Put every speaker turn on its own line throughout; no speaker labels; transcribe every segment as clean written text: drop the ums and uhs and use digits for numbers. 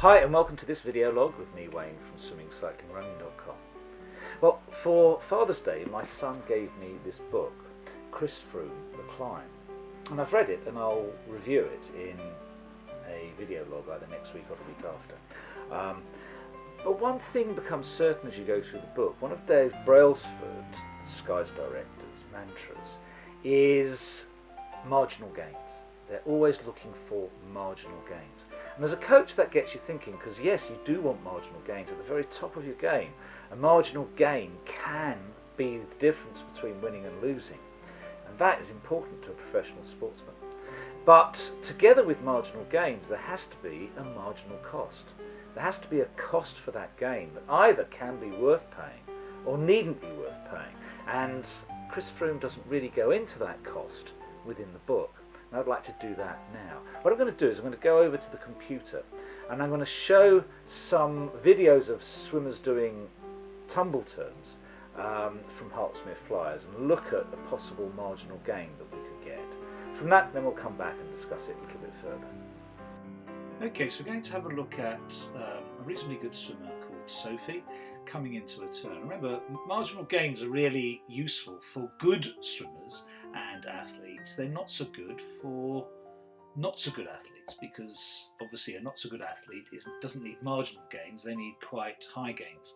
Hi and welcome to this video log with me, Wayne, from swimmingcyclingrunning.com. Well, for Father's Day my son gave me this book, Chris Froome, The Climb, and I've read it and I'll review it in a video log either next week or the week after. But one thing becomes certain as you go through the book. One of Dave Brailsford, Sky's director's mantras is marginal gains. They're always looking for marginal gains. And as a coach that gets you thinking, because yes, you do want marginal gains at the very top of your game. A marginal gain can be the difference between winning and losing. And that is important to a professional sportsman. But together with marginal gains, there has to be a marginal cost. There has to be a cost for that gain that either can be worth paying or needn't be worth paying. And Chris Froome doesn't really go into that cost within the book. And I'd like to do that now. What I'm going to do is I'm going to go over to the computer and I'm going to show some videos of swimmers doing tumble turns from Hartsmith Flyers and look at the possible marginal gain that we could get. From that, then we'll come back and discuss it a little bit further.
Okay, so we're going to have a look at a reasonably good swimmer called Sophie coming into a turn. Remember, marginal gains are really useful for good swimmers and athletes. They're not so good for not so good athletes, because obviously a not so good athlete doesn't need marginal gains, they need quite high gains.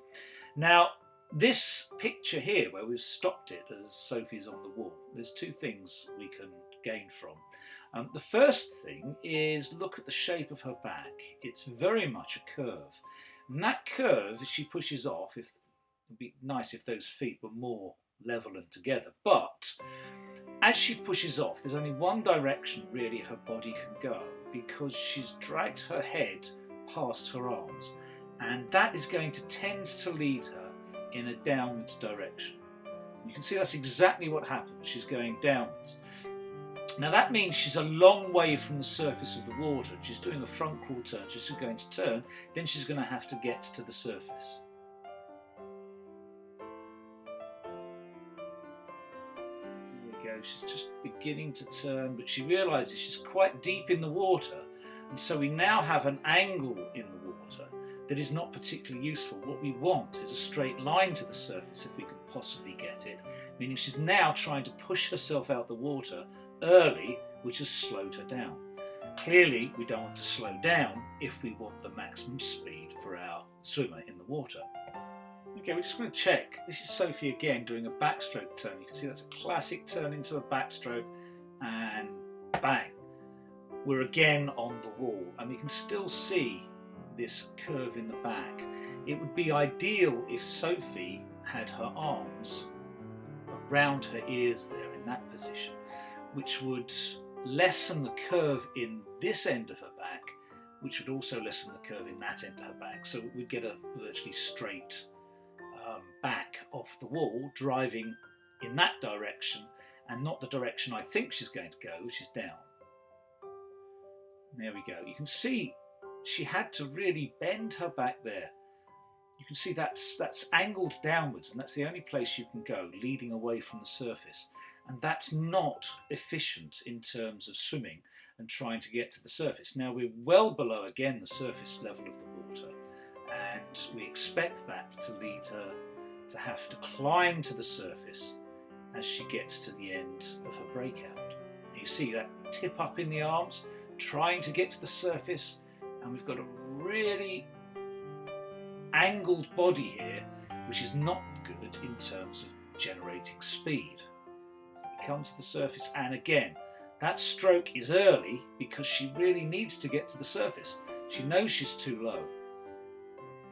Now, this picture here where we've stopped it as Sophie's on the wall, there's two things we can gain from. The first thing is look at the shape of her back. It's very much a curve. And that curve, as she pushes off, it would be nice if those feet were more level and together. But as she pushes off, there's only one direction really her body can go, because she's dragged her head past her arms. And that is going to tend to lead her in a downwards direction. You can see that's exactly what happens. She's going downwards. Now that means she's a long way from the surface of the water. She's doing a front crawl turn. She's going to turn, then she's going to have to get to the surface. There we go. She's just beginning to turn, but she realises she's quite deep in the water, and so we now have an angle in the water that is not particularly useful. What we want is a straight line to the surface if we could possibly get it, meaning she's now trying to push herself out the water early, which has slowed her down. Clearly we don't want to slow down if we want the maximum speed for our swimmer in the water. Okay, we're just going to check. This is Sophie again doing a backstroke turn. You can see that's a classic turn into a backstroke, and bang, we're again on the wall, and we can still see this curve in the back. It would be ideal if Sophie had her arms around her ears there in that position, which would lessen the curve in this end of her back, which would also lessen the curve in that end of her back. So we'd get a virtually straight back off the wall, driving in that direction and not the direction I think she's going to go, which is down. And there we go. You can see she had to really bend her back there. You can see that's angled downwards, and that's the only place you can go, leading away from the surface. And that's not efficient in terms of swimming and trying to get to the surface. Now we're well below again the surface level of the water, and we expect that to lead her to have to climb to the surface as she gets to the end of her breakout. And you see that tip up in the arms, trying to get to the surface, and we've got a really angled body here, which is not good in terms of generating speed. Come to the surface, and again that stroke is early because she really needs to get to the surface. She knows she's too low,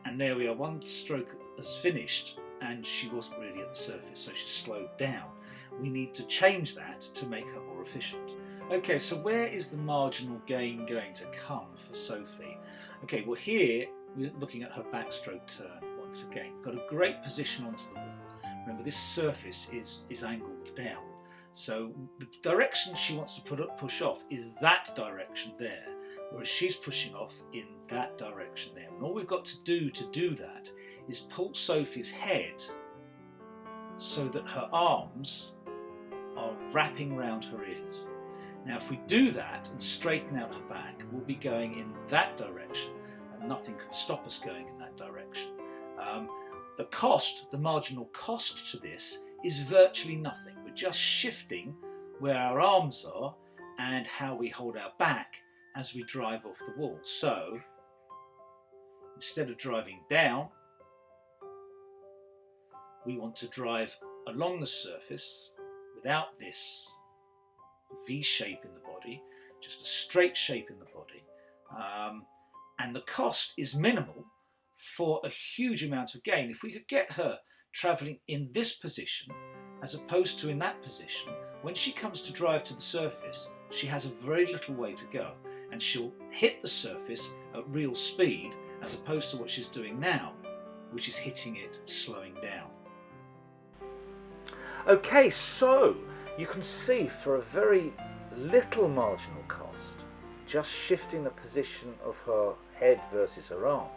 and there we are, one stroke has finished and she wasn't really at the surface, so she slowed down. We need to change that to make her more efficient. Okay, so where is the marginal gain going to come for Sophie? Okay, well here we're looking at her backstroke turn once again. We've got a great position onto the wall. Remember, this surface is angled down. So the direction she wants to push off is that direction there, whereas she's pushing off in that direction there. And all we've got to do that is pull Sophie's head so that her arms are wrapping round her ears. Now if we do that and straighten out her back, we'll be going in that direction, and nothing can stop us going in that direction. The marginal cost to this is virtually nothing. We're just shifting where our arms are and how we hold our back as we drive off the wall. So instead of driving down, we want to drive along the surface without this V shape in the body, just a straight shape in the body. And the cost is minimal for a huge amount of gain. If we could get her travelling in this position as opposed to in that position, when she comes to drive to the surface, she has a very little way to go, and she'll hit the surface at real speed as opposed to what she's doing now, which is hitting it slowing down.
Okay, so you can see for a very little marginal cost, just shifting the position of her head versus her arms,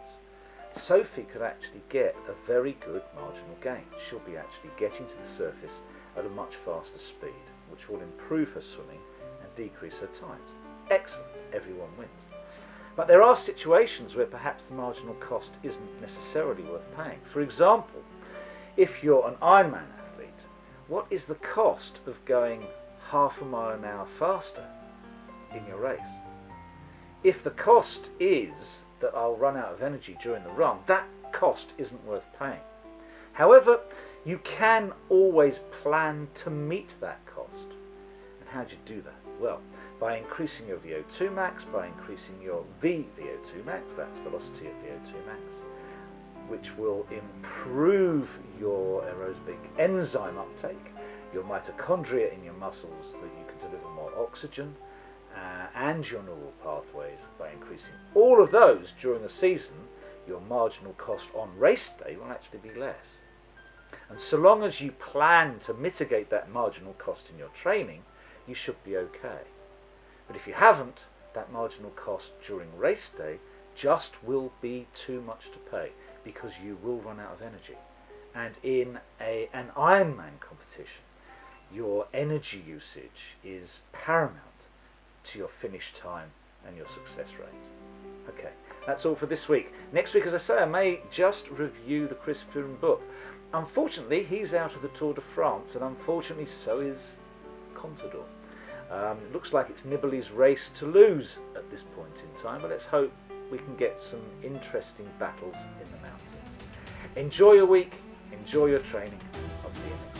Sophie could actually get a very good marginal gain. She'll be actually getting to the surface at a much faster speed, which will improve her swimming and decrease her times. Excellent, everyone wins. But there are situations where perhaps the marginal cost isn't necessarily worth paying. For example, if you're an Ironman athlete, what is the cost of going half a mile an hour faster in your race? If the cost is that I'll run out of energy during the run, that cost isn't worth paying. However, you can always plan to meet that cost. And how do you do that? Well, by increasing your VO2 max, by increasing your VO2 max, that's velocity of VO2 max, which will improve your aerobic enzyme uptake, your mitochondria in your muscles, that you can deliver more oxygen, and your neural pathways. By increasing all of those during the season, your marginal cost on race day will actually be less. And so long as you plan to mitigate that marginal cost in your training, you should be okay. But if you haven't, that marginal cost during race day just will be too much to pay, because you will run out of energy. And in an Ironman competition, your energy usage is paramount to your finish time and your success rate. Okay, that's all for this week. Next week, as I say, I may just review the Chris Froome book. Unfortunately, he's out of the Tour de France, and unfortunately so is Contador. It looks like it's Nibali's race to lose at this point in time, but let's hope we can get some interesting battles in the mountains. Enjoy your week, enjoy your training. I'll see you next time.